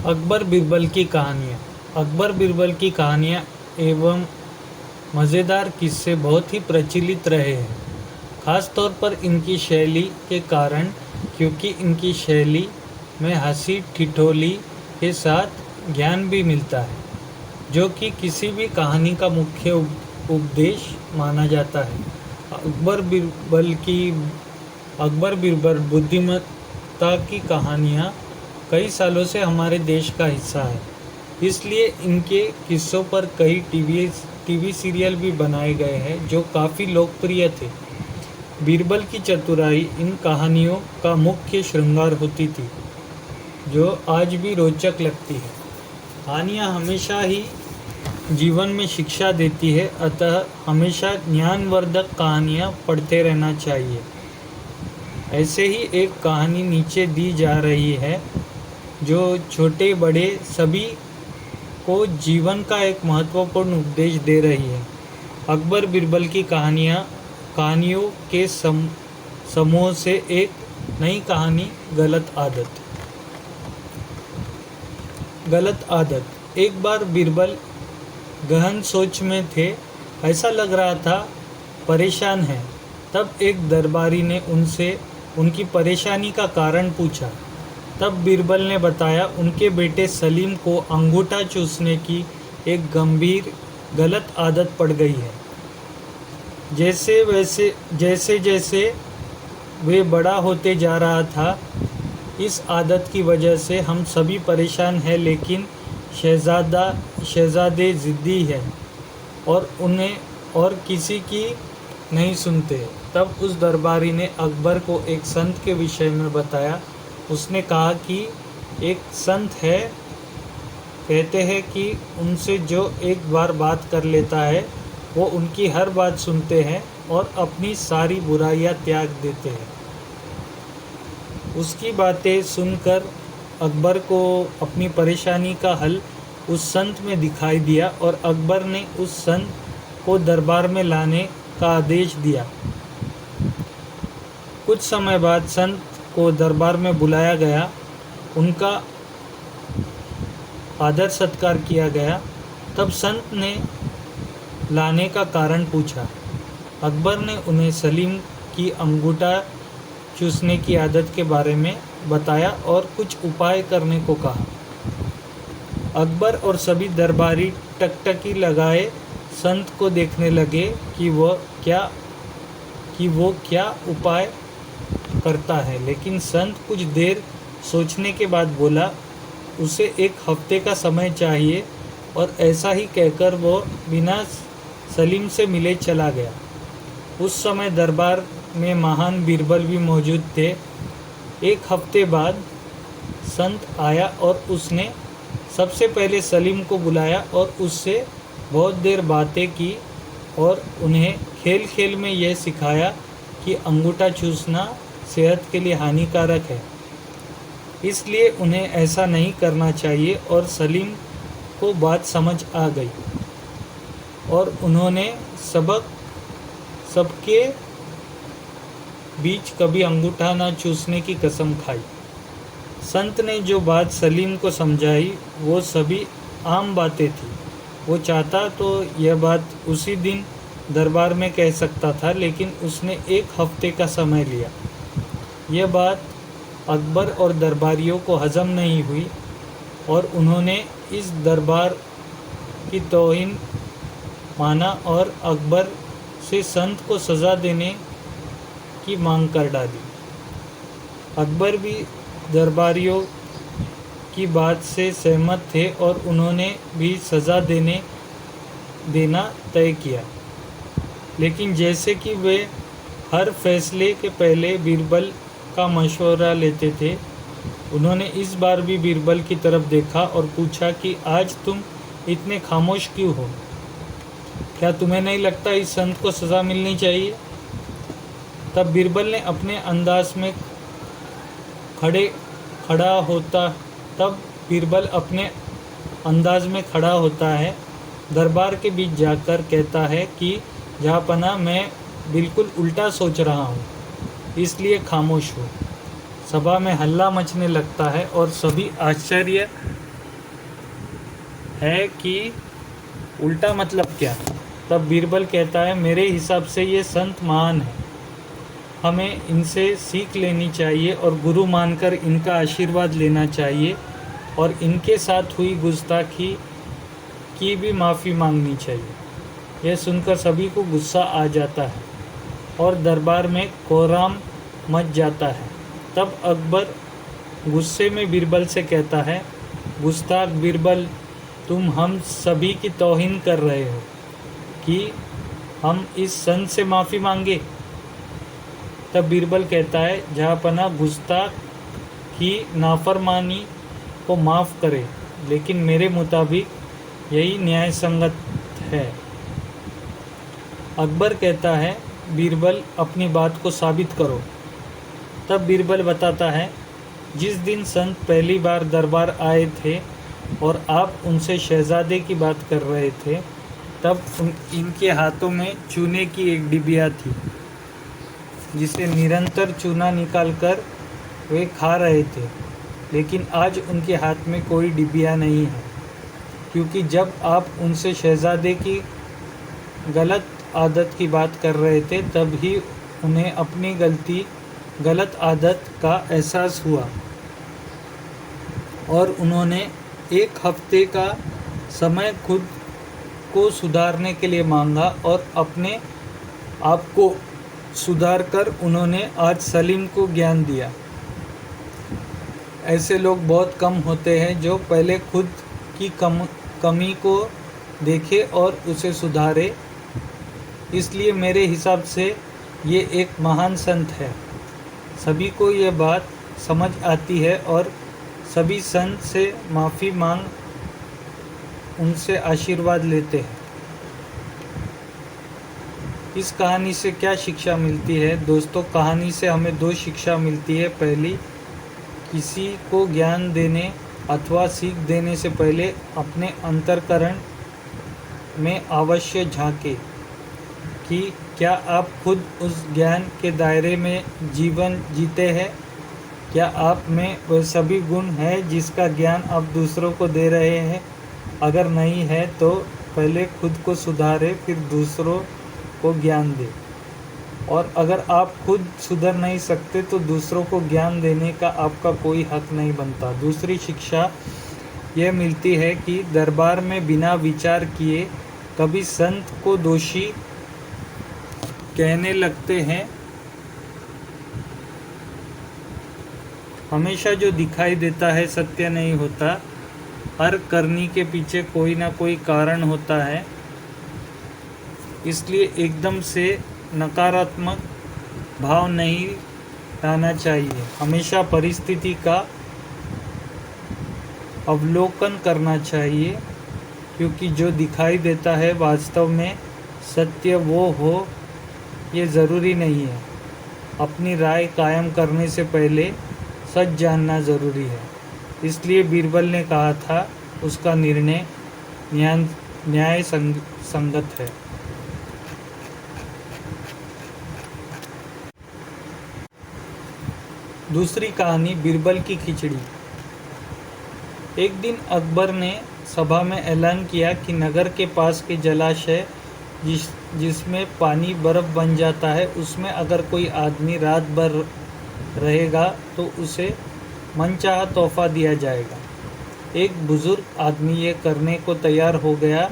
अकबर बीरबल की कहानियाँ। अकबर बीरबल की कहानियाँ एवं मज़ेदार किस्से बहुत ही प्रचलित रहे हैं, ख़ास तौर पर इनकी शैली के कारण, क्योंकि इनकी शैली में हंसी ठिठोली के साथ ज्ञान भी मिलता है, जो कि किसी भी कहानी का मुख्य उपदेश माना जाता है। अकबर बीरबल बुद्धिमत्ता की कहानियाँ कई सालों से हमारे देश का हिस्सा है, इसलिए इनके किस्सों पर कई टीवी सीरियल भी बनाए गए हैं जो काफ़ी लोकप्रिय थे। बीरबल की चतुराई इन कहानियों का मुख्य श्रृंगार होती थी, जो आज भी रोचक लगती है। कहानियाँ हमेशा ही जीवन में शिक्षा देती है, अतः हमेशा ज्ञानवर्धक कहानियाँ पढ़ते रहना चाहिए। ऐसे ही एक कहानी नीचे दी जा रही है, जो छोटे बड़े सभी को जीवन का एक महत्वपूर्ण उपदेश दे रही है। अकबर बीरबल की कहानियों के समूह से एक नई कहानी, गलत आदत। एक बार बीरबल गहन सोच में थे, ऐसा लग रहा था परेशान है। तब एक दरबारी ने उनसे उनकी परेशानी का कारण पूछा। तब बीरबल ने बताया उनके बेटे सलीम को अंगूठा चूसने की एक गंभीर गलत आदत पड़ गई है। जैसे जैसे वे बड़ा होते जा रहा था, इस आदत की वजह से हम सभी परेशान हैं, लेकिन शहजादे ज़िद्दी हैं और उन्हें और किसी की नहीं सुनते। तब उस दरबारी ने अकबर को एक संत के विषय में बताया। उसने कहा कि एक संत है, कहते हैं कि उनसे जो एक बार बात कर लेता है, वो उनकी हर बात सुनते हैं और अपनी सारी बुराइयां त्याग देते हैं। उसकी बातें सुनकर अकबर को अपनी परेशानी का हल उस संत में दिखाई दिया और अकबर ने उस संत को दरबार में लाने का आदेश दिया। कुछ समय बाद संत को दरबार में बुलाया गया, उनका आदर सत्कार किया गया। तब संत ने लाने का कारण पूछा। अकबर ने उन्हें सलीम की अंगूठा चूसने की आदत के बारे में बताया और कुछ उपाय करने को कहा। अकबर और सभी दरबारी टकटकी लगाए संत को देखने लगे कि वो क्या उपाय करता है, लेकिन संत कुछ देर सोचने के बाद बोला, उसे एक हफ्ते का समय चाहिए, और ऐसा ही कहकर वो बिना सलीम से मिले चला गया। उस समय दरबार में महान बीरबल भी मौजूद थे। एक हफ्ते बाद संत आया और उसने सबसे पहले सलीम को बुलाया और उससे बहुत देर बातें की और उन्हें खेल खेल में यह सिखाया कि अंगूठा चूसना सेहत के लिए हानिकारक है, इसलिए उन्हें ऐसा नहीं करना चाहिए। और सलीम को बात समझ आ गई और उन्होंने सबके बीच कभी अंगूठा न चूसने की कसम खाई। संत ने जो बात सलीम को समझाई वो सभी आम बातें थी। वो चाहता तो यह बात उसी दिन दरबार में कह सकता था, लेकिन उसने एक हफ्ते का समय लिया। यह बात अकबर और दरबारियों को हजम नहीं हुई और उन्होंने इस दरबार की तौहीन माना और अकबर से संत को सज़ा देने की मांग कर डाली। अकबर भी दरबारियों की बात से सहमत थे और उन्होंने भी सज़ा देना तय किया, लेकिन जैसे कि वे हर फैसले के पहले बीरबल का मशवरा लेते थे, उन्होंने इस बार भी बीरबल की तरफ देखा और पूछा कि आज तुम इतने खामोश क्यों हो? क्या तुम्हें नहीं लगता इस संत को सज़ा मिलनी चाहिए? तब बीरबल ने अपने अंदाज में खड़ा होता है, दरबार के बीच जाकर कहता है कि जहाँपनाह, मैं बिल्कुल उल्टा सोच रहा हूँ, इसलिए खामोश हूँ। सभा में हल्ला मचने लगता है और सभी आश्चर्य है कि उल्टा मतलब क्या। तब बीरबल कहता है, मेरे हिसाब से ये संत महान है, हमें इनसे सीख लेनी चाहिए और गुरु मानकर इनका आशीर्वाद लेना चाहिए और इनके साथ हुई गुस्ताखी की भी माफ़ी मांगनी चाहिए। यह सुनकर सभी को गुस्सा आ जाता है और दरबार में कोहराम मच जाता है। तब अकबर गुस्से में बीरबल से कहता है, गुस्ताख बीरबल, तुम हम सभी की तौहीन कर रहे हो कि हम इस संत से माफ़ी मांगे। तब बीरबल कहता है, जहाँपना गुस्ताख की नाफरमानी को माफ़ करे, लेकिन मेरे मुताबिक यही न्याय संगत है। अकबर कहता है, बीरबल अपनी बात को साबित करो। तब बीरबल बताता है, जिस दिन संत पहली बार दरबार आए थे और आप उनसे शहजादे की बात कर रहे थे, तब इनके हाथों में चूने की एक डिबिया थी, जिसे निरंतर चूना निकालकर वे खा रहे थे। लेकिन आज उनके हाथ में कोई डिबिया नहीं है, क्योंकि जब आप उनसे शहजादे की गलत आदत की बात कर रहे थे, तब ही उन्हें अपनी गलत आदत का एहसास हुआ और उन्होंने एक हफ्ते का समय खुद को सुधारने के लिए मांगा और अपने आप को सुधार कर उन्होंने आज सलीम को ज्ञान दिया। ऐसे लोग बहुत कम होते हैं जो पहले खुद की कमी को देखे और उसे सुधारे। इसलिए मेरे हिसाब से ये एक महान संत है। सभी को ये बात समझ आती है और सभी संत से माफ़ी मांग उनसे आशीर्वाद लेते हैं। इस कहानी से क्या शिक्षा मिलती है? दोस्तों, कहानी से हमें दो शिक्षा मिलती है। पहली, किसी को ज्ञान देने अथवा सीख देने से पहले अपने अंतःकरण में अवश्य झांकें कि क्या आप खुद उस ज्ञान के दायरे में जीवन जीते हैं। क्या आप में वह सभी गुण हैं जिसका ज्ञान आप दूसरों को दे रहे हैं? अगर नहीं है तो पहले खुद को सुधारें, फिर दूसरों को ज्ञान दें। और अगर आप खुद सुधर नहीं सकते तो दूसरों को ज्ञान देने का आपका कोई हक नहीं बनता। दूसरी शिक्षा यह मिलती है कि दरबार में बिना विचार किए कभी संत को दोषी कहने लगते हैं। हमेशा जो दिखाई देता है सत्य नहीं होता। हर करनी के पीछे कोई ना कोई कारण होता है। इसलिए एकदम से नकारात्मक भाव नहीं लाना चाहिए। हमेशा परिस्थिति का अवलोकन करना चाहिए, क्योंकि जो दिखाई देता है वास्तव में सत्य वो हो ये ज़रूरी नहीं है। अपनी राय कायम करने से पहले सच जानना ज़रूरी है। इसलिए बीरबल ने कहा था उसका निर्णय न्याय संगत है। दूसरी कहानी, बीरबल की खिचड़ी। एक दिन अकबर ने सभा में ऐलान किया कि नगर के पास के जलाशय जिसमें पानी बर्फ़ बन जाता है, उसमें अगर कोई आदमी रात भर रहेगा तो उसे मनचाहा तोहफा दिया जाएगा। एक बुज़ुर्ग आदमी ये करने को तैयार हो गया।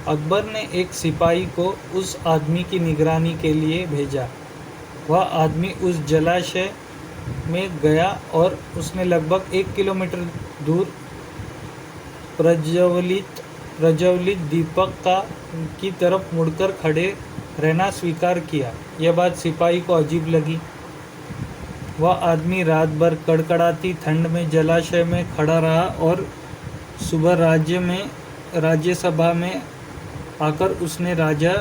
अकबर ने एक सिपाही को उस आदमी की निगरानी के लिए भेजा। वह आदमी उस जलाशय में गया और उसने लगभग 1 किलोमीटर दूर प्रज्वलित दीपक की तरफ मुड़कर खड़े रहना स्वीकार किया। यह बात सिपाही को अजीब लगी। वह आदमी रात भर कड़कड़ाती ठंड में जलाशय में खड़ा रहा और सुबह राज्यसभा में आकर उसने राजा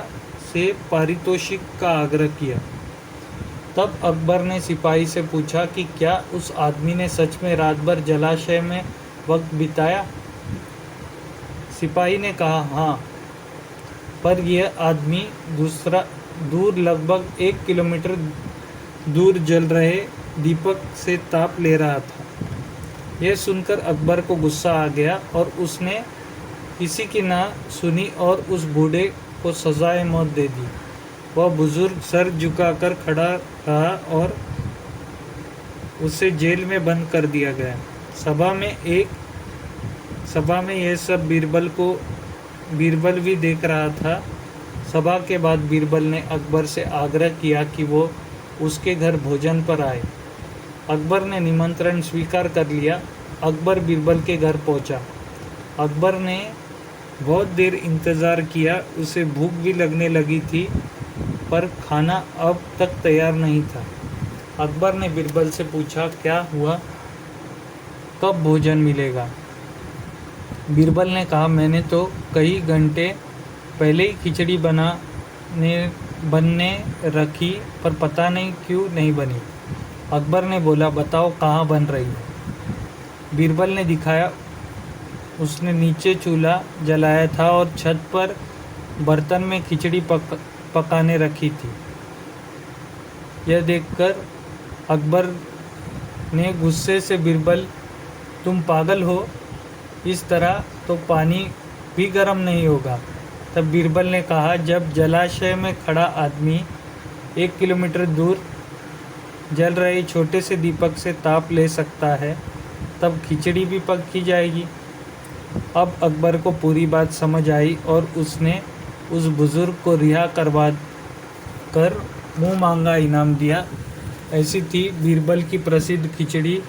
से पारितोषिक का आग्रह किया। तब अकबर ने सिपाही से पूछा कि क्या उस आदमी ने सच में रात भर जलाशय में वक्त बिताया? सिपाही ने कहा, हाँ, पर यह आदमी दूर लगभग 1 किलोमीटर दूर जल रहे दीपक से ताप ले रहा था। यह सुनकर अकबर को गुस्सा आ गया और उसने किसी की ना सुनी और उस बूढ़े को सजाए मौत दे दी। वह बुजुर्ग सर झुकाकर खड़ा रहा और उसे जेल में बंद कर दिया गया। सभा में यह सब बीरबल भी देख रहा था। सभा के बाद बीरबल ने अकबर से आग्रह किया कि वो उसके घर भोजन पर आए। अकबर ने निमंत्रण स्वीकार कर लिया। अकबर बीरबल के घर पहुंचा। अकबर ने बहुत देर इंतज़ार किया। उसे भूख भी लगने लगी थी, पर खाना अब तक तैयार नहीं था। अकबर ने बीरबल से पूछा, क्या हुआ, कब भोजन मिलेगा? बीरबल ने कहा, मैंने तो कई घंटे पहले ही खिचड़ी बनने रखी, पर पता नहीं क्यों नहीं बनी। अकबर ने बोला, बताओ कहाँ बन रही है? बीरबल ने दिखाया। उसने नीचे चूल्हा जलाया था और छत पर बर्तन में खिचड़ी पकाने रखी थी। यह देखकर अकबर ने गुस्से से, बीरबल तुम पागल हो, इस तरह तो पानी भी गर्म नहीं होगा। तब बीरबल ने कहा, जब जलाशय में खड़ा आदमी 1 किलोमीटर दूर जल रहे छोटे से दीपक से ताप ले सकता है, तब खिचड़ी भी पक ही जाएगी। अब अकबर को पूरी बात समझ आई और उसने उस बुज़ुर्ग को रिहा करवा कर मुँह मांगा इनाम दिया। ऐसी थी बीरबल की प्रसिद्ध खिचड़ी।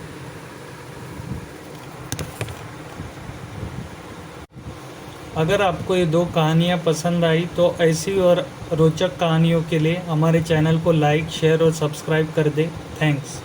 अगर आपको ये 2 कहानियाँ पसंद आई तो ऐसी और रोचक कहानियों के लिए हमारे चैनल को लाइक, शेयर और सब्सक्राइब कर दें। थैंक्स।